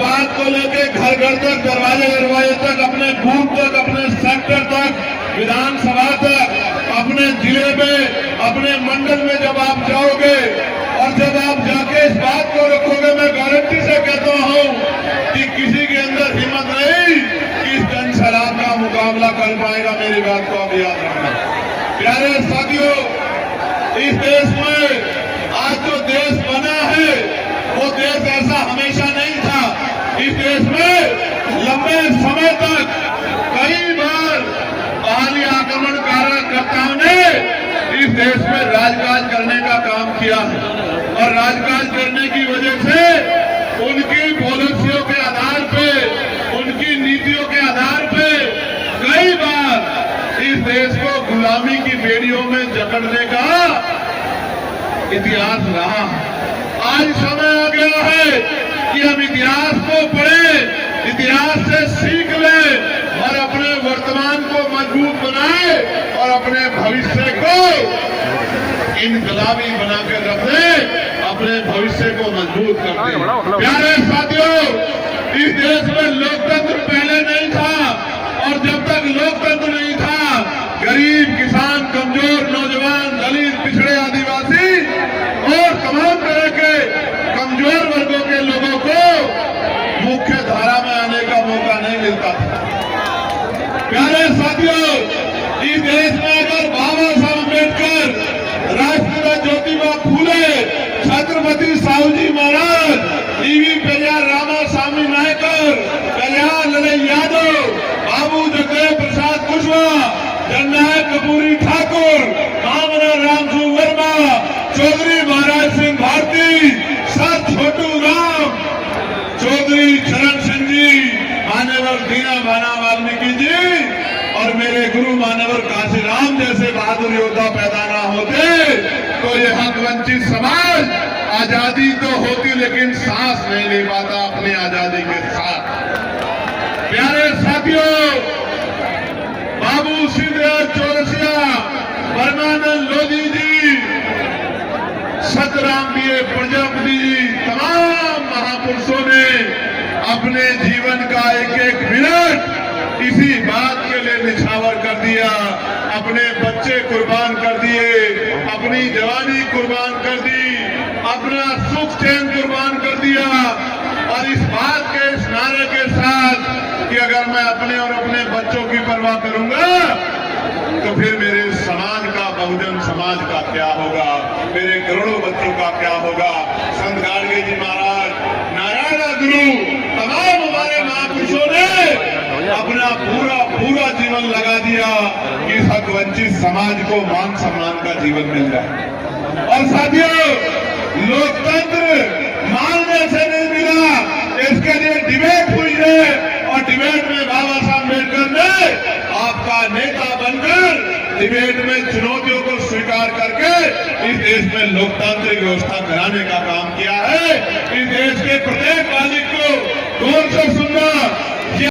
बात को लेके घर घर तक, दरवाजे दरवाजे तक, अपने बूथ तक, अपने सेक्टर तक, विधानसभा तक, अपने जिले में, अपने मंडल में जब आप जाओगे और जब आप जाके इस बात को रखोगे, मैं गारंटी से कहता हूं कि किसी के अंदर हिम्मत नहीं कि इस जन सैलाब का मुकाबला कर पाएगा। मेरी बात को आप याद रखना। प्यारे साथियों, इस देश में आज जो देश बना है वो देश ऐसा हमेशा नहीं था। इस देश में लंबे समय तक कई बार बाहरी आक्रमणकारियों ने इस देश में राजकाज करने का काम किया है और राजकाज करने की वजह से उनकी पॉलिसियों के आधार पे, उनकी नीतियों के आधार पे कई बार इस देश को गुलामी की बेड़ियों में जकड़ने का इतिहास रहा। आज समय आ गया है कि हम इतिहास को पढ़ें, इतिहास से सीख लें और अपने वर्तमान को मजबूत बनाएं और अपने भविष्य को इनकलाबी बनाकर रखें, अपने भविष्य को मजबूत करते। प्यारे साथियों, इस देश में लोकतंत्र पहले नहीं था और जब तक लोकतंत्र नहीं था, गरीब, किसान, कमजोर, नौजवान, दलित, पिछड़े, आदिवासी और तमाम तरह के कमजोर वर्गों के लोगों को मुख्य धारा में आने का मौका नहीं मिलता था। प्यारे साथियों, इस देश में अगर बाबा साहब अम्बेडकर, राष्ट्रपिता ज्योतिबा फूले, छत्रपति साहूजी महाराज, ईवी पेरियार रामास्वामी नायकर, कल्याण लाल यादव, बाबू जगदेव प्रसाद कुशवाहा, जननायक कपूरी ठाकुर, कामरा रामसू वर्मा, चौधरी महाराज सिंह भारती, सत छोटू राम, चौधरी चरण सिंह जी, मान्यवर दीना भाना वाल्मीकि जी और मेरे गुरु मान्यवर काशीराम जैसे बहादुर योद्धा पैदा ना होते तो ये हक वंचित समाज आजादी तो होती लेकिन सांस नहीं ले पाता अपनी आजादी के साथ। प्यारे साथियों, बाबू सिंह चौरसिया, परमानंद लोधी जी, सतराम बीए प्रजापति जी, तमाम महापुरुषों ने अपने जीवन का एक एक मिनट इसी बात के लिए निछावर कर दिया, अपने बच्चे कुर्बान कर दिए, अपनी जवानी कुर्बान कर दी, अपना सुख चैन कुर्बान कर दिया और इस बात के, इस नारे के साथ कि अगर मैं अपने और अपने बच्चों की परवाह करूंगा तो फिर मेरे समाज का, बहुजन समाज का क्या होगा, मेरे करोड़ों बच्चों का क्या होगा। संत गाडगे जी महाराज, नारायण गुरु, तमाम हमारे महापुरुषों ने अपना पूरा जीवन लगा दिया कि इस हक वंचित समाज को मान सम्मान का जीवन मिल जाए। और साथियों, लोकतंत्र मानने से नहीं मिला, इसके लिए डिबेट हुई है और डिबेट में बाबा साहब अम्बेडकर ने आपका नेता बनकर डिबेट में चुनौतियों को स्वीकार करके इस देश में लोकतांत्रिक व्यवस्था कराने का काम किया है। इस देश के प्रत्येक नागरिक को गौर से सुनना,